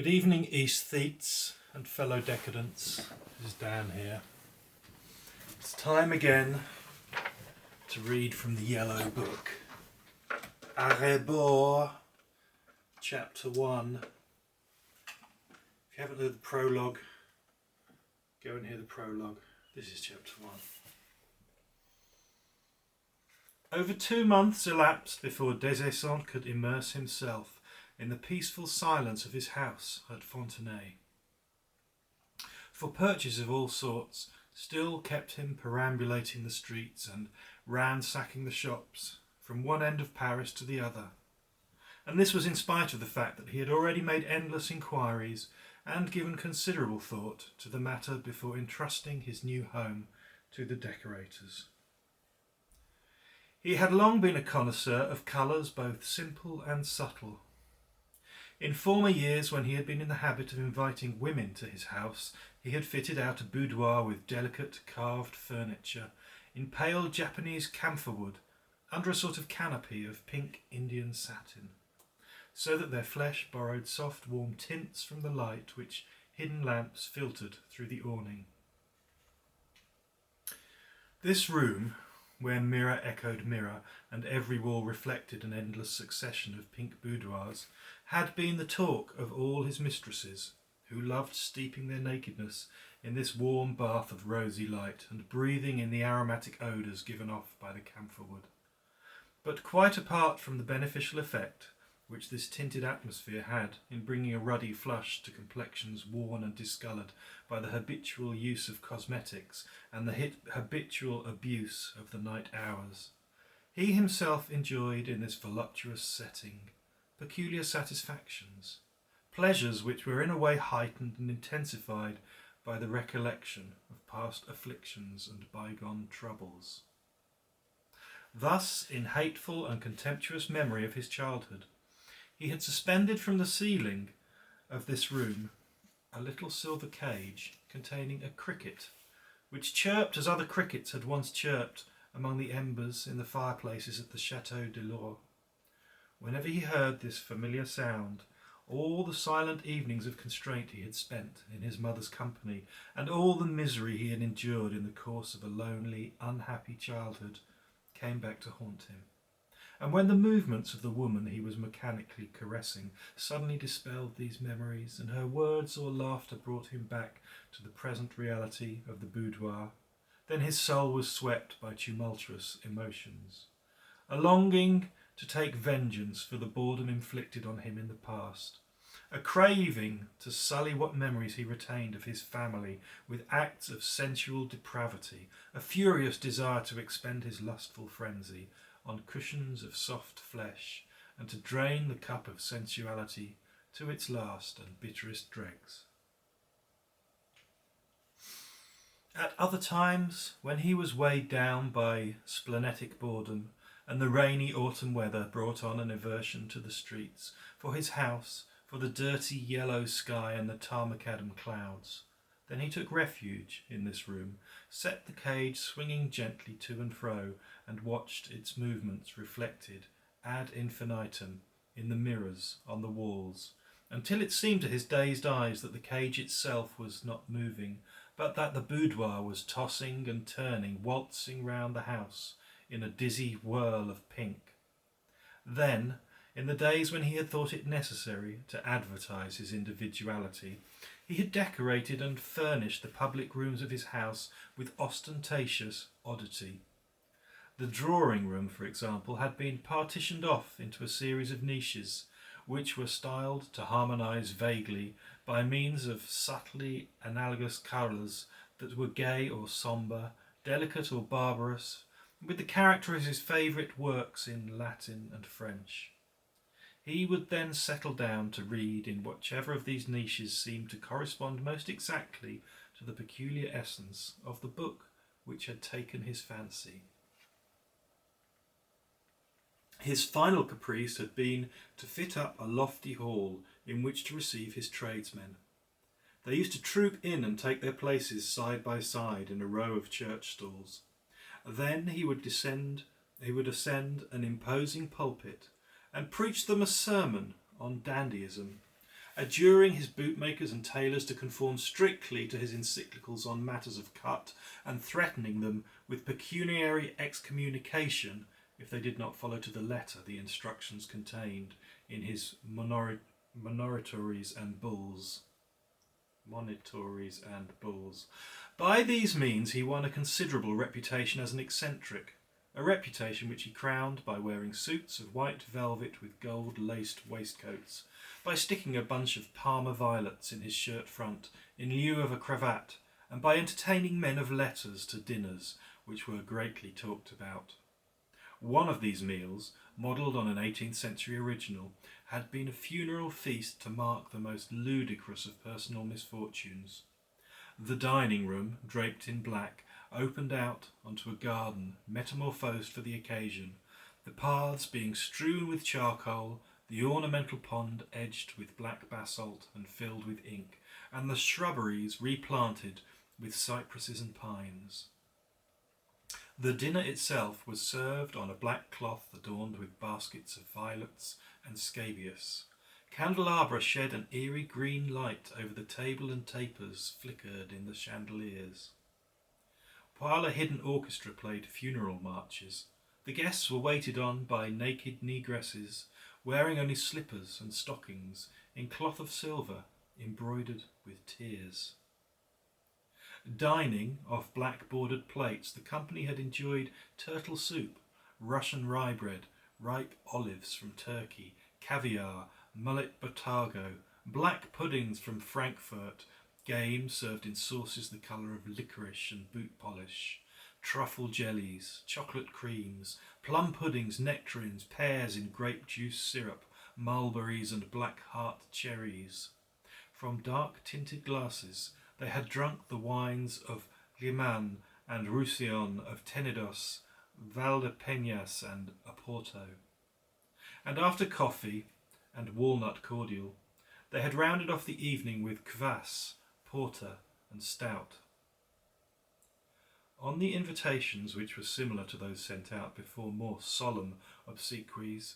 Good evening, aesthetes and fellow decadents. This is Dan here. It's time again to read from the Yellow Book. Rebours, Chapter 1. If you haven't heard the prologue, go and hear the prologue. This is Chapter 1. Over 2 months elapsed before Des Esseintes could immerse himself in the peaceful silence of his house at Fontenay. For purchase of all sorts still kept him perambulating the streets and ransacking the shops from one end of Paris to the other, and this was in spite of the fact that he had already made endless inquiries and given considerable thought to the matter before entrusting his new home to the decorators. He had long been a connoisseur of colours both simple and subtle. In former years, when he had been in the habit of inviting women to his house, he had fitted out a boudoir with delicate carved furniture in pale Japanese camphor wood under a sort of canopy of pink Indian satin, so that their flesh borrowed soft warm tints from the light which hidden lamps filtered through the awning. This room, where mirror echoed mirror and every wall reflected an endless succession of pink boudoirs, had been the talk of all his mistresses, who loved steeping their nakedness in this warm bath of rosy light and breathing in the aromatic odours given off by the camphor wood. But quite apart from the beneficial effect which this tinted atmosphere had in bringing a ruddy flush to complexions worn and discoloured by the habitual use of cosmetics and the habitual abuse of the night hours, he himself enjoyed in this voluptuous setting peculiar satisfactions, pleasures which were in a way heightened and intensified by the recollection of past afflictions and bygone troubles. Thus, in hateful and contemptuous memory of his childhood, he had suspended from the ceiling of this room a little silver cage containing a cricket, which chirped as other crickets had once chirped among the embers in the fireplaces at the Château de l'Or. Whenever he heard this familiar sound, all the silent evenings of constraint he had spent in his mother's company, and all the misery he had endured in the course of a lonely, unhappy childhood, came back to haunt him. And when the movements of the woman he was mechanically caressing suddenly dispelled these memories, and her words or laughter brought him back to the present reality of the boudoir, then his soul was swept by tumultuous emotions. A longing to take vengeance for the boredom inflicted on him in the past, a craving to sully what memories he retained of his family with acts of sensual depravity, a furious desire to expend his lustful frenzy on cushions of soft flesh, and to drain the cup of sensuality to its last and bitterest dregs. At other times, when he was weighed down by splenetic boredom, and the rainy autumn weather brought on an aversion to the streets, for his house, for the dirty yellow sky and the tarmacadam clouds, then he took refuge in this room, set the cage swinging gently to and fro, and watched its movements reflected ad infinitum in the mirrors on the walls, until it seemed to his dazed eyes that the cage itself was not moving, but that the boudoir was tossing and turning, waltzing round the house in a dizzy whirl of pink. Then, in the days when he had thought it necessary to advertise his individuality, he had decorated and furnished the public rooms of his house with ostentatious oddity. The drawing-room, for example, had been partitioned off into a series of niches, which were styled to harmonise vaguely by means of subtly analogous colours that were gay or sombre, delicate or barbarous, with the character of his favourite works in Latin and French. He would then settle down to read in whichever of these niches seemed to correspond most exactly to the peculiar essence of the book which had taken his fancy. His final caprice had been to fit up a lofty hall in which to receive his tradesmen. They used to troop in and take their places side by side in a row of church stalls. Then he would ascend an imposing pulpit and preach them a sermon on dandyism, adjuring his bootmakers and tailors to conform strictly to his encyclicals on matters of cut, and threatening them with pecuniary excommunication if they did not follow to the letter the instructions contained in his monitories and bulls. By these means he won a considerable reputation as an eccentric, a reputation which he crowned by wearing suits of white velvet with gold-laced waistcoats, by sticking a bunch of Parma violets in his shirt front in lieu of a cravat, and by entertaining men of letters to dinners which were greatly talked about. One of these meals, modelled on an 18th century original, had been a funeral feast to mark the most ludicrous of personal misfortunes. The dining room, draped in black, opened out onto a garden metamorphosed for the occasion, the paths being strewn with charcoal, the ornamental pond edged with black basalt and filled with ink, and the shrubberies replanted with cypresses and pines. The dinner itself was served on a black cloth adorned with baskets of violets and scabious. Candelabra shed an eerie green light over the table, and tapers flickered in the chandeliers. While a hidden orchestra played funeral marches, the guests were waited on by naked negresses, wearing only slippers and stockings in cloth of silver embroidered with tears. Dining off black-bordered plates, the company had enjoyed turtle soup, Russian rye bread, ripe olives from Turkey, caviar, mullet botargo, black puddings from Frankfurt, game served in sauces the colour of licorice and boot polish, truffle jellies, chocolate creams, plum puddings, nectarines, pears in grape juice syrup, mulberries and black heart cherries. From dark-tinted glasses they had drunk the wines of Liman and Roussillon, of Tenedos, Valdepeñas and Oporto. And after coffee and walnut cordial, they had rounded off the evening with kvass, porter and stout. On the invitations, which were similar to those sent out before more solemn obsequies,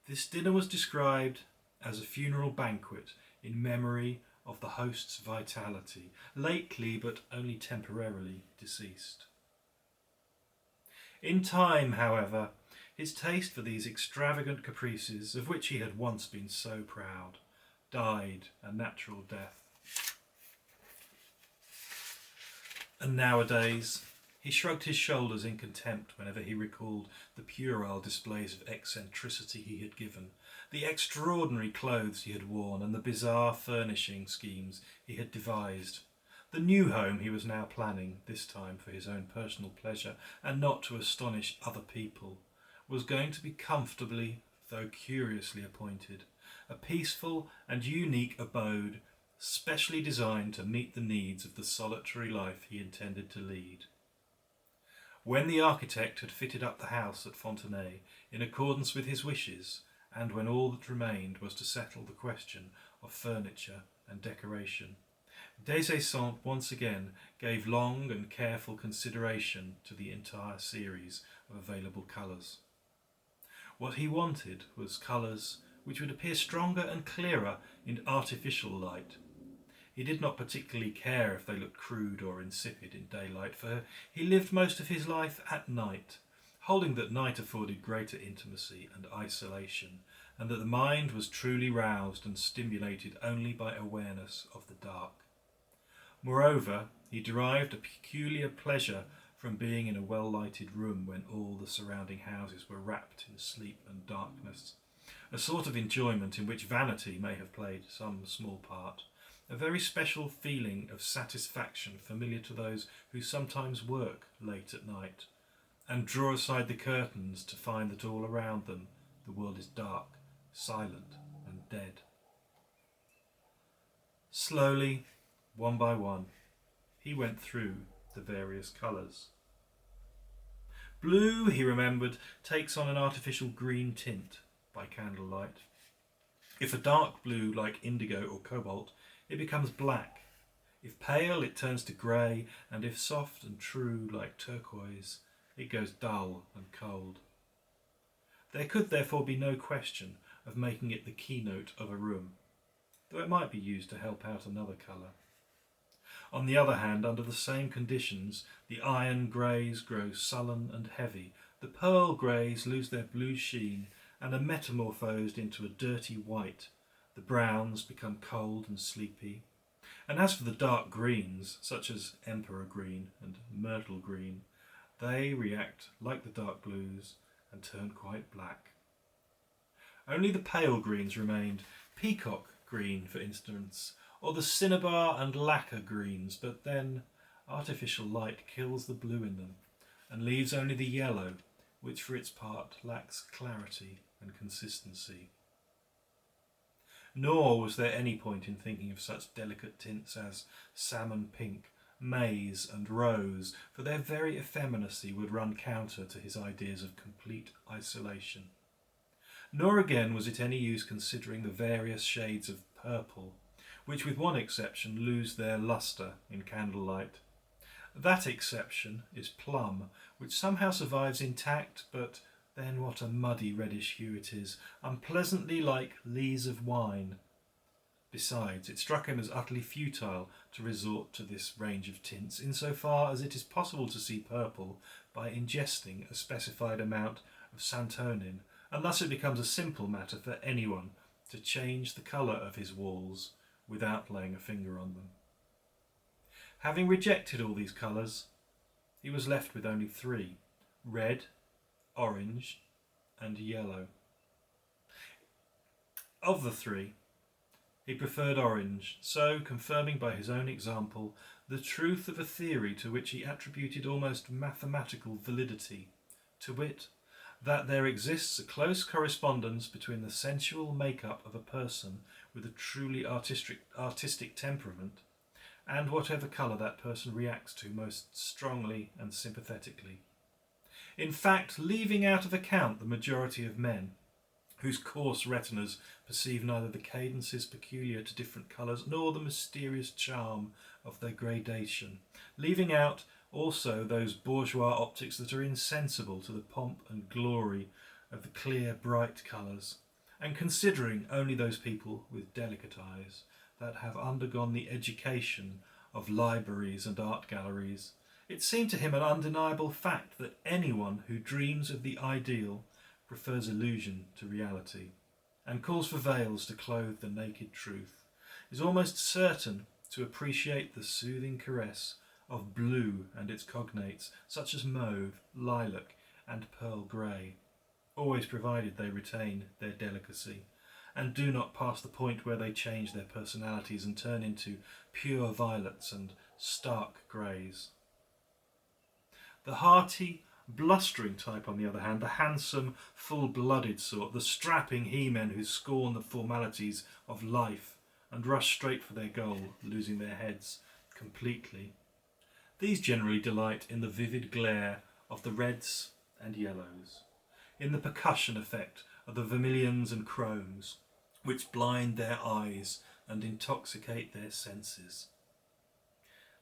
this dinner was described as a funeral banquet in memory of the host's vitality, lately but only temporarily deceased. In time, however, his taste for these extravagant caprices, of which he had once been so proud, died a natural death. And nowadays he shrugged his shoulders in contempt whenever he recalled the puerile displays of eccentricity he had given, the extraordinary clothes he had worn, and the bizarre furnishing schemes he had devised. The new home he was now planning, this time for his own personal pleasure and not to astonish other people, was going to be comfortably, though curiously appointed, a peaceful and unique abode specially designed to meet the needs of the solitary life he intended to lead. When the architect had fitted up the house at Fontenay in accordance with his wishes, and when all that remained was to settle the question of furniture and decoration, Des Esseintes once again gave long and careful consideration to the entire series of available colours. What he wanted was colours which would appear stronger and clearer in artificial light. He did not particularly care if they looked crude or insipid in daylight, for he lived most of his life at night, holding that night afforded greater intimacy and isolation, and that the mind was truly roused and stimulated only by awareness of the dark. Moreover, he derived a peculiar pleasure from being in a well-lighted room when all the surrounding houses were wrapped in sleep and darkness, a sort of enjoyment in which vanity may have played some small part, a very special feeling of satisfaction familiar to those who sometimes work late at night, and draw aside the curtains to find that all around them the world is dark, silent and dead. Slowly, one by one, he went through the various colours. Blue, he remembered, takes on an artificial green tint by candlelight. If a dark blue like indigo or cobalt, it becomes black. If pale, it turns to grey, and if soft and true like turquoise, it goes dull and cold. There could therefore be no question of making it the keynote of a room, though it might be used to help out another colour. On the other hand, under the same conditions, the iron greys grow sullen and heavy, the pearl greys lose their blue sheen and are metamorphosed into a dirty white, the browns become cold and sleepy, and as for the dark greens, such as emperor green and myrtle green, they react like the dark blues and turn quite black. Only the pale greens remained, peacock green for instance, or the cinnabar and lacquer greens, but then artificial light kills the blue in them and leaves only the yellow, which for its part lacks clarity and consistency. Nor was there any point in thinking of such delicate tints as salmon pink, maize and rose, for their very effeminacy would run counter to his ideas of complete isolation. Nor again was it any use considering the various shades of purple, which with one exception lose their lustre in candlelight. That exception is plum, which somehow survives intact, but then what a muddy reddish hue it is, unpleasantly like lees of wine. Besides, it struck him as utterly futile to resort to this range of tints, insofar as it is possible to see purple by ingesting a specified amount of santonin, and thus it becomes a simple matter for anyone to change the colour of his walls without laying a finger on them. Having rejected all these colours, he was left with only three: red, orange and yellow. Of the three, he preferred orange, so confirming by his own example the truth of a theory to which he attributed almost mathematical validity, to wit, that there exists a close correspondence between the sensual make-up of a person with a truly artistic temperament and whatever colour that person reacts to most strongly and sympathetically. In fact, leaving out of account the majority of men, whose coarse retinas perceive neither the cadences peculiar to different colours nor the mysterious charm of their gradation, leaving out also those bourgeois optics that are insensible to the pomp and glory of the clear, bright colours, and considering only those people with delicate eyes that have undergone the education of libraries and art galleries, it seemed to him an undeniable fact that anyone who dreams of the ideal prefers illusion to reality, and calls for veils to clothe the naked truth, is almost certain to appreciate the soothing caress of blue and its cognates, such as mauve, lilac and pearl grey, always provided they retain their delicacy, and do not pass the point where they change their personalities and turn into pure violets and stark greys. The hearty, blustering type, on the other hand, the handsome, full-blooded sort, the strapping he-men who scorn the formalities of life and rush straight for their goal, losing their heads completely. These generally delight in the vivid glare of the reds and yellows, in the percussion effect of the vermilions and chromes, which blind their eyes and intoxicate their senses.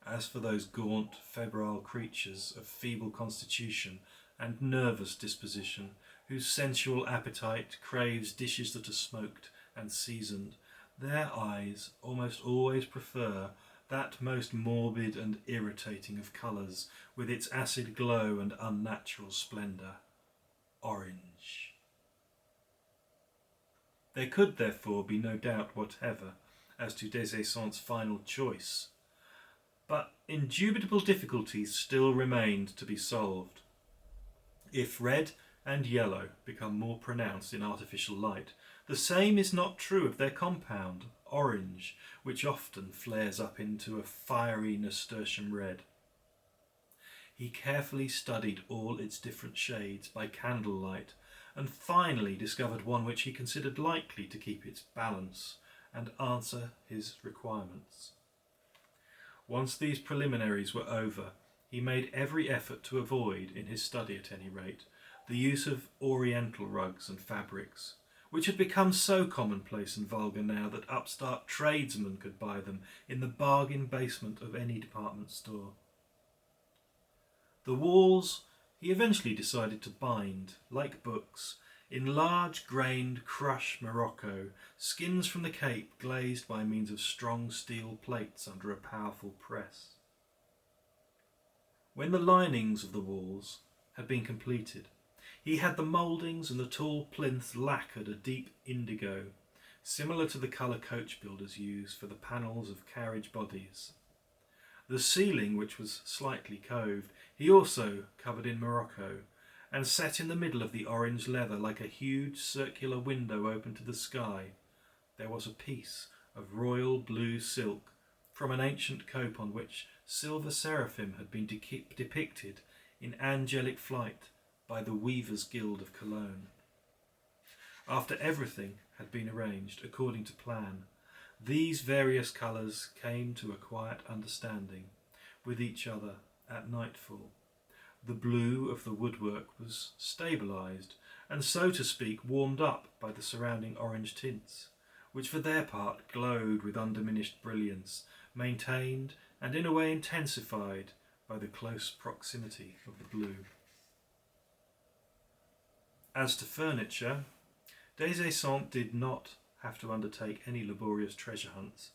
As for those gaunt, febrile creatures of feeble constitution and nervous disposition, whose sensual appetite craves dishes that are smoked and seasoned, their eyes almost always prefer that most morbid and irritating of colours, with its acid glow and unnatural splendour, orange. There could therefore be no doubt whatever as to Des Esseintes' final choice, but indubitable difficulties still remained to be solved. If red and yellow become more pronounced in artificial light, the same is not true of their compound, orange, which often flares up into a fiery nasturtium red. He carefully studied all its different shades by candlelight, and finally discovered one which he considered likely to keep its balance and answer his requirements. Once these preliminaries were over, he made every effort to avoid, in his study at any rate, the use of oriental rugs and fabrics, which had become so commonplace and vulgar now that upstart tradesmen could buy them in the bargain basement of any department store. The walls he eventually decided to bind, like books, in large grained crush Morocco, skins from the Cape glazed by means of strong steel plates under a powerful press. When the linings of the walls had been completed, he had the mouldings and the tall plinth lacquered a deep indigo, similar to the colour coach builders use for the panels of carriage bodies. The ceiling, which was slightly coved, he also covered in Morocco, and set in the middle of the orange leather like a huge circular window open to the sky. There was a piece of royal blue silk from an ancient cope on which silver seraphim had been depicted in angelic flight by the Weavers' Guild of Cologne. After everything had been arranged according to plan, these various colours came to a quiet understanding with each other at nightfall. The blue of the woodwork was stabilised and, so to speak, warmed up by the surrounding orange tints, which for their part glowed with undiminished brilliance, maintained and in a way intensified by the close proximity of the blue. As to furniture, Des Esseintes did not have to undertake any laborious treasure hunts,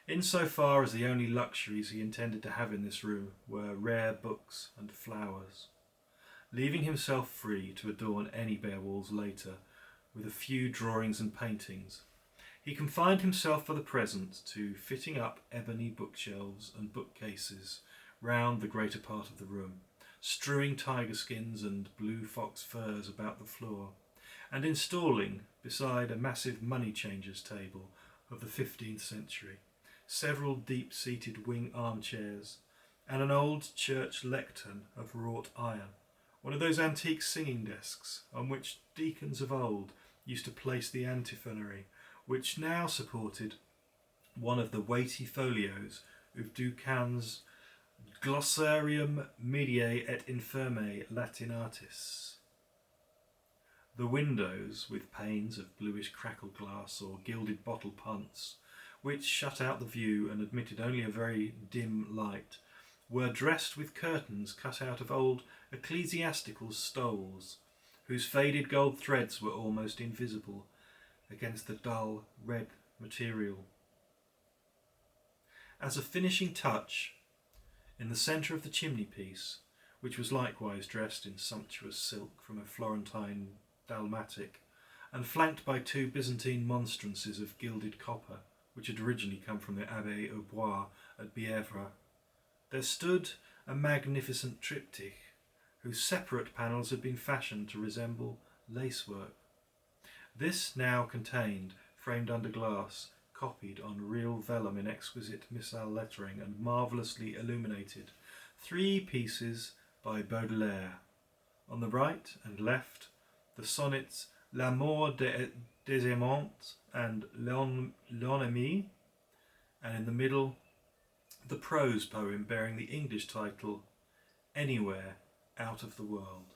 in so far as the only luxuries he intended to have in this room were rare books and flowers, leaving himself free to adorn any bare walls later with a few drawings and paintings. He confined himself for the present to fitting up ebony bookshelves and bookcases round the greater part of the room, strewing tiger skins and blue fox furs about the floor, and installing, beside a massive money changer's table of the 15th century, several deep-seated wing armchairs and an old church lectern of wrought iron, one of those antique singing desks on which deacons of old used to place the antiphonary, which now supported one of the weighty folios of Ducan's Glossarium Mediae et Infirmae Latinatis. The windows, with panes of bluish crackle glass or gilded bottle punts, which shut out the view and admitted only a very dim light, were dressed with curtains cut out of old ecclesiastical stoles, whose faded gold threads were almost invisible against the dull red material. As a finishing touch, in the centre of the chimney-piece, which was likewise dressed in sumptuous silk from a Florentine dalmatic, and flanked by two Byzantine monstrances of gilded copper, which had originally come from the Abbé au Bois at Bièvre, there stood a magnificent triptych, whose separate panels had been fashioned to resemble lacework. This now contained, framed under glass, copied on real vellum in exquisite missal lettering and marvellously illuminated, 3 pieces by Baudelaire. On the right and left, the sonnets L'amour des aimants and L'ennemi, and in the middle, the prose poem bearing the English title Anywhere Out of the World.